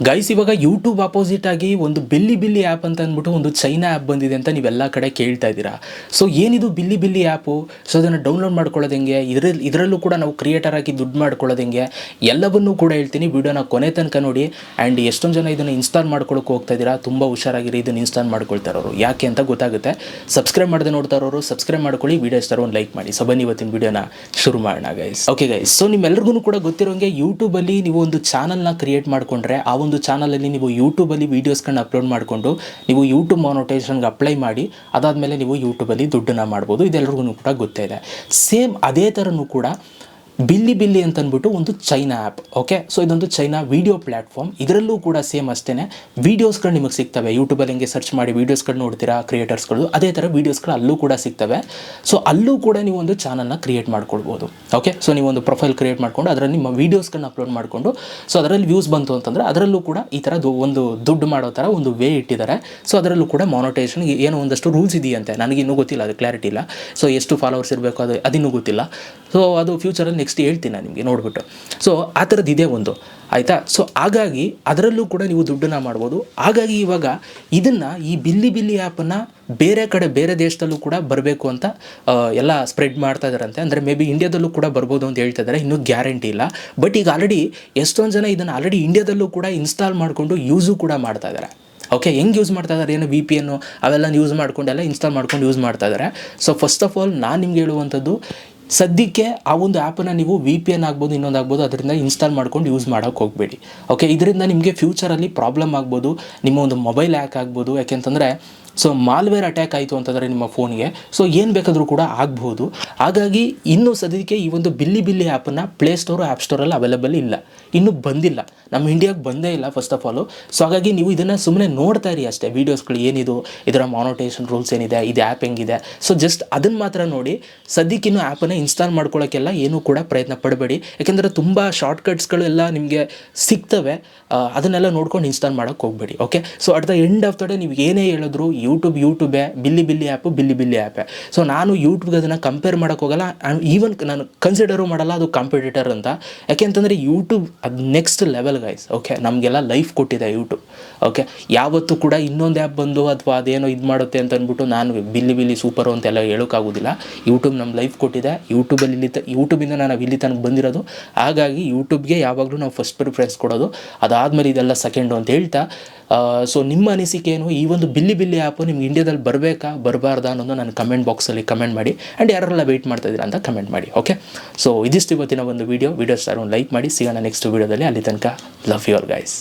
Guys, ಇವಾಗ YouTube opposite ಆಗಿ ಒಂದು ಬಿಲ್ಲಿ ಬಿಲ್ಲಿ ಆ್ಯಪ್ ಅಂತ ಅಂದ್ಬಿಟ್ಟು ಒಂದು ಚೈನಾ ಆ್ಯಪ್ ಬಂದಿದೆ ಅಂತ ನೀವೆಲ್ಲ ಕಡೆ ಕೇಳ್ತಾ ಇದ್ದೀರಾ. ಸೊ ಏನಿದು ಬಿಲ್ಲಿ ಬಿಲ್ಲಿ ಆ್ಯಪು? ಸೊ ಅದನ್ನು ಡೌನ್ಲೋಡ್ ಮಾಡ್ಕೊಳ್ಳೋದು ಹೆಂಗೆ, ಇದರಲ್ಲೂ ಕೂಡ ನಾವು ಕ್ರಿಯೇಟರ್ ಆಗಿ ದುಡ್ಡು ಮಾಡ್ಕೊಳ್ಳೋದು ಹೆಂಗೆ, ಎಲ್ಲವನ್ನೂ ಕೂಡ ಹೇಳ್ತೀನಿ. ವಿಡಿಯೋನ ಕೊನೆ ತನಕ ನೋಡಿ. ಆ್ಯಂಡ್ ಎಷ್ಟೊಂದು ಜನ ಇದನ್ನು ಇನ್ಸ್ಟಾಲ್ ಮಾಡ್ಕೊಳ್ಳೋಕೆ ಹೋಗ್ತಾ ಇದ್ದೀರಾ, ತುಂಬ ಹುಷಾರಾಗಿರಿ. ಇದನ್ನು ಇನ್ಸ್ಟಾಲ್ ಮಾಡ್ಕೊಳ್ತಾ ಇರೋರು ಯಾಕೆ ಅಂತ ಗೊತ್ತಾಗುತ್ತೆ. ಸಬ್ಸ್ಕ್ರೈಬ್ ಮಾಡದೆ ನೋಡ್ತಾ ಇರೋರು ಸಬ್ಸ್ಕ್ರೈಬ್ ಮಾಡ್ಕೊಳ್ಳಿ, ವಿಡಿಯೋ ಇಷ್ಟ ಒಂದು ಲೈಕ್ ಮಾಡಿ. ಸೊ ಬನ್ನಿ ಇವತ್ತಿನ ವಿಡಿಯೋನ ಶುರು ಮಾಡೋಣ ಗೈಸ್. ಓಕೆ ಗೈಸ್, ಸೊ ನಿಮ್ಮೆಲ್ಲರಿಗೂ ಕೂಡ ಗೊತ್ತಿರೋಂಗೆ ಯೂಟ್ಯೂಬಲ್ಲಿ ನೀವು ಒಂದು ಚಾನಲ್ನ ಕ್ರಿಯೇಟ್ ಮಾಡಿಕೊಂಡ್ರೆ ಆ ಒಂದು ಚಾನಲಲ್ಲಿ ನೀವು ಯೂಟ್ಯೂಬಲ್ಲಿ ವೀಡಿಯೋಸ್ಗಳನ್ನ ಅಪ್ಲೋಡ್ ಮಾಡಿಕೊಂಡು ನೀವು ಯೂಟ್ಯೂಬ್ ಮಾನಿಟೈಸೇಷನ್ಗೆ ಅಪ್ಲೈ ಮಾಡಿ ಅದಾದಮೇಲೆ ನೀವು ಯೂಟ್ಯೂಬಲ್ಲಿ ದುಡ್ಡನ್ನು ಮಾಡ್ಬೋದು. ಇದೆಲ್ಲರಿಗೂ ಕೂಡ ಗೊತ್ತಿದೆ. ಸೇಮ್ ಅದೇ ಥರನೂ ಕೂಡ ಬಿಲ್ಲಿ ಬಿಲ್ಲಿ ಅಂತ ಅಂದ್ಬಿಟ್ಟು ಒಂದು ಚೈನಾ ಆ್ಯಪ್. ಓಕೆ, ಸೊ ಇದೊಂದು ಚೈನಾ ವೀಡಿಯೋ ಪ್ಲ್ಯಾಟ್ಫಾರ್ಮ್. ಇದರಲ್ಲೂ ಕೂಡ ಸೇಮ್ ಅಷ್ಟೇ ವೀಡಿಯೋಸ್ಗಳು ನಿಮಗೆ ಸಿಗ್ತವೆ. ಯೂಟ್ಯೂಬಲ್ಲಿ ಹೆಂಗೆ ಸರ್ಚ್ ಮಾಡಿ ವೀಡಿಯೋಸ್ಗಳು ನೋಡ್ತೀರಾ ಕ್ರಿಯೇಟರ್ಸ್ಗಳು, ಅದೇ ಥರ ವೀಡಿಯೋಸ್ಗಳು ಅಲ್ಲೂ ಕೂಡ ಸಿಗ್ತವೆ. ಸೊ ಅಲ್ಲೂ ಕೂಡ ನೀವು ಒಂದು ಚಾನಲ್ನ ಕ್ರಿಯೇಟ್ ಮಾಡ್ಕೊಳ್ಬೋದು. ಓಕೆ, ಸೊ ನೀವು ಒಂದು ಪ್ರೊಫೈಲ್ ಕ್ರಿಯೇಟ್ ಮಾಡಿಕೊಂಡು ಅದರಲ್ಲಿ ನಿಮ್ಮ ವೀಡಿಯೋಸ್ಗಳನ್ನ ಅಪ್ಲೋಡ್ ಮಾಡಿಕೊಂಡು ಸೊ ಅದರಲ್ಲಿ ವ್ಯೂಸ್ ಬಂತು ಅಂತಂದರೆ ಅದರಲ್ಲೂ ಕೂಡ ಈ ಥರ ಒಂದು ದುಡ್ಡು ಮಾಡೋ ಥರ ಒಂದು ವೇ ಇಟ್ಟಿದ್ದಾರೆ. ಸೊ ಅದರಲ್ಲೂ ಕೂಡ ಮಾನಿಟೈಸೇಷನ್ಗೆ ಏನೋ ಒಂದಷ್ಟು ರೂಲ್ಸ್ ಇದೆಯಂತೆ, ನನಗಿನ್ನೂ ಗೊತ್ತಿಲ್ಲ, ಅದು ಕ್ಲಾರಿಟಿ ಇಲ್ಲ. ಸೊ ಎಷ್ಟು ಫಾಲೋವರ್ಸ್ ಇರಬೇಕು ಅದಿನ್ನೂ ಗೊತ್ತಿಲ್ಲ. ಸೊ ಅದು ಫ್ಯೂಚರಲ್ಲಿ ನೆಕ್ಸ್ಟ್ ಹೇಳ್ತೀನಿ ನಾನು ನಿಮಗೆ ನೋಡಿಬಿಟ್ಟು. ಸೊ ಆ ಥರದ್ದು ಇದೆ ಒಂದು, ಆಯಿತಾ. ಸೊ ಹಾಗಾಗಿ ಅದರಲ್ಲೂ ಕೂಡ ನೀವು ದುಡ್ಡನ್ನು ಮಾಡ್ಬೋದು. ಹಾಗಾಗಿ ಇವಾಗ ಇದನ್ನು ಈ ಬಿಲ್ಲಿ ಬಿಲ್ಲಿ ಆ್ಯಪನ್ನು ಬೇರೆ ಕಡೆ ಬೇರೆ ದೇಶದಲ್ಲೂ ಕೂಡ ಬರಬೇಕು ಅಂತ ಎಲ್ಲ ಸ್ಪ್ರೆಡ್ ಮಾಡ್ತಾ ಇದ್ದಾರಂತೆ. ಅಂದರೆ ಮೇ ಬಿ ಇಂಡಿಯಾದಲ್ಲೂ ಕೂಡ ಬರ್ಬೋದು ಅಂತ ಹೇಳ್ತಾ ಇದ್ದಾರೆ, ಇನ್ನೂ ಗ್ಯಾರಂಟಿ ಇಲ್ಲ. ಬಟ್ ಈಗ ಆಲ್ರೆಡಿ ಎಷ್ಟೊಂದು ಜನ ಇದನ್ನು ಆಲ್ರೆಡಿ ಇಂಡಿಯಾದಲ್ಲೂ ಕೂಡ ಇನ್ಸ್ಟಾಲ್ ಮಾಡಿಕೊಂಡು ಯೂಸು ಕೂಡ ಮಾಡ್ತಾ ಇದ್ದಾರೆ. ಓಕೆ, ಹೆಂಗೆ ಯೂಸ್ ಮಾಡ್ತಾ ಇದ್ದಾರೆ, ಏನು VPN ಅವೆಲ್ಲ ಯೂಸ್ ಮಾಡ್ಕೊಂಡೆಲ್ಲ ಇನ್ಸ್ಟಾಲ್ ಮಾಡ್ಕೊಂಡು ಯೂಸ್ ಮಾಡ್ತಾ ಇದ್ದಾರೆ. ಸೊ ಫಸ್ಟ್ ಆಫ್ ಆಲ್ ನಾನು ನಿಮ್ಗೆ ಹೇಳುವಂಥದ್ದು, ಸದ್ಯಕ್ಕೆ ಆ ಒಂದು ಆ್ಯಪನ್ನು ನೀವು VPN ಆಗ್ಬೋದು, ಇನ್ನೊಂದು ಆಗ್ಬೋದು, ಅದರಿಂದ ಇನ್ಸ್ಟಾಲ್ ಮಾಡ್ಕೊಂಡು ಯೂಸ್ ಮಾಡೋಕ್ಕೆ ಹೋಗಬೇಡಿ. ಓಕೆ, ಇದರಿಂದ ನಿಮಗೆ ಫ್ಯೂಚರಲ್ಲಿ ಪ್ರಾಬ್ಲಮ್ ಆಗ್ಬೋದು, ನಿಮ್ಮ ಒಂದು ಮೊಬೈಲ್ ಹ್ಯಾಕ್ ಆಗ್ಬೋದು. ಯಾಕೆಂತಂದರೆ ಸೊ ಮಾಲ್ವೇರ್ ಅಟ್ಯಾಕ್ ಆಯಿತು ಅಂತಂದರೆ ನಿಮ್ಮ ಫೋನ್ಗೆ ಸೊ ಏನು ಬೇಕಾದರೂ ಕೂಡ ಆಗ್ಬೋದು. ಹಾಗಾಗಿ ಇನ್ನೂ ಸದ್ಯಕ್ಕೆ ಈ ಒಂದು ಬಿಲ್ಲಿ ಬಿಲ್ಲಿ ಆ್ಯಪನ್ನು ಪ್ಲೇಸ್ಟೋರು ಆ್ಯಪ್ ಸ್ಟೋರಲ್ಲಿ ಅವೈಲೇಬಲ್ ಇಲ್ಲ, ಇನ್ನೂ ಬಂದಿಲ್ಲ, ನಮ್ಮ ಇಂಡಿಯಾಗೆ ಬಂದೇ ಇಲ್ಲ ಫಸ್ಟ್ ಆಫ್ ಆಲು. ಸೊ ಹಾಗಾಗಿ ನೀವು ಇದನ್ನು ಸುಮ್ಮನೆ ನೋಡ್ತಾ ಇರಿ ಅಷ್ಟೇ. ವೀಡಿಯೋಸ್ಗಳು ಏನಿದು, ಇದರ ಮಾನಿಟೈಸೇಷನ್ ರೂಲ್ಸ್ ಏನಿದೆ, ಇದು ಆ್ಯಪ್ ಹೆಂಗಿದೆ, ಸೊ ಜಸ್ಟ್ ಅದನ್ನು ಮಾತ್ರ ನೋಡಿ. ಸದ್ಯಕ್ಕಿನ್ನೂ ಆ್ಯಪನ್ನು ಇನ್ಸ್ಟಾಲ್ ಮಾಡ್ಕೊಳ್ಳೋಕ್ಕೆಲ್ಲ ಏನೂ ಕೂಡ ಪ್ರಯತ್ನ ಪಡಬೇಡಿ. ಯಾಕೆಂದರೆ ತುಂಬ ಶಾರ್ಟ್ಕಟ್ಸ್ಗಳು ಎಲ್ಲ ನಿಮಗೆ ಸಿಗ್ತವೆ, ಅದನ್ನೆಲ್ಲ ನೋಡ್ಕೊಂಡು ಇನ್ಸ್ಟಾಲ್ ಮಾಡೋಕ್ಕೆ ಹೋಗಬೇಡಿ. Okay, so at the end of the day ನೀವು ಏನೇ ಹೇಳಿದ್ರು ಯೂಟ್ಯೂಬೇ, ಬಿಲ್ಲಿ ಬಿಲ್ಲಿ ಆ್ಯಪು ಬಿಲ್ಲಿ ಬಿಲ್ಲಿ ಆ್ಯಪೇ. ಸೊ ನಾನು ಯೂಟ್ಯೂಬ್ಗೆ ಅದನ್ನು ಕಂಪೇರ್ ಮಾಡೋಕ್ಕೆ ಹೋಗಲ್ಲ. ಈವನ್ ನಾನು ಕನ್ಸಿಡರು ಮಾಡಲ್ಲ ಅದು ಕಾಂಪಿಟೇಟರ್ ಅಂತ. ಯಾಕೆಂತಂದರೆ ಯೂಟ್ಯೂಬ್ ಅದು ನೆಕ್ಸ್ಟ್ ಲೆವೆಲ್ ಗೈಸ್. ಓಕೆ, ನಮಗೆಲ್ಲ ಲೈಫ್ ಕೊಟ್ಟಿದೆ ಯೂಟ್ಯೂಬ್. ಓಕೆ, ಯಾವತ್ತೂ ಕೂಡ ಇನ್ನೊಂದು ಆ್ಯಪ್ ಬಂದು ಅಥವಾ ಅದೇನೋ ಇದು ಮಾಡುತ್ತೆ ಅಂತ ಅಂದ್ಬಿಟ್ಟು ನಾನು ಬಿಲ್ಲಿ ಬಿಲ್ಲಿ ಸೂಪರು ಅಂತೆಲ್ಲ ಹೇಳೋಕ್ಕಾಗೋದಿಲ್ಲ. ಯೂಟ್ಯೂಬ್ ನಮ್ಮ ಲೈಫ್ ಕೊಟ್ಟಿದೆ. ಯೂಟ್ಯೂಬಿಂದ ನಾವು ಇಲ್ಲಿ ತನಕ ಬಂದಿರೋದು. ಹಾಗಾಗಿ ಯೂಟ್ಯೂಬ್ಗೆ ಯಾವಾಗಲೂ ನಾವು ಫಸ್ಟ್ ಪ್ರಿಫರೆನ್ಸ್ ಕೊಡೋದು, ಅದಾದಮೇಲೆ ಇದೆಲ್ಲ ಸೆಕೆಂಡು ಅಂತ ಹೇಳ್ತಾ. ಸೊ ನಿಮ್ಮ ಅನಿಸಿಕೆ ಏನು, ಈ ಒಂದು ಬಿಲ್ಲಿ ಬಿಲ್ಲಿ ಆ್ಯಪು ನಿಮ್ಗೆ ಇಂಡಿಯಾದಲ್ಲಿ ಬರಬೇಕಾ ಬರಬಾರ್ದಾ ಅನ್ನೋದು ನಾನು ಕಮೆಂಟ್ ಬಾಕ್ಸಲ್ಲಿ ಕಮೆಂಟ್ ಮಾಡಿ. ಆ್ಯಂಡ್ ಯಾರೆಲ್ಲ ವೆಯ್ಟ್ ಮಾಡ್ತಾ ಇದ್ದೀರಾ ಅಂತ ಕಮೆಂಟ್ ಮಾಡಿ. ಓಕೆ, ಸೊ ಇದಿಷ್ಟು ಇವತ್ತಿನ ಒಂದು ವಿಡಿಯೋ ಸ್ಟಾರ್ ಒಂದು ಲೈಕ್ ಮಾಡಿ. ಸಿಗೋಣ ನೆಕ್ಸ್ಟ್ ವೀಡಿಯೋದಲ್ಲಿ. ಅಲ್ಲಿ ತನಕ ಲವ್ ಯು ಆಲ್ ಗೈಸ್.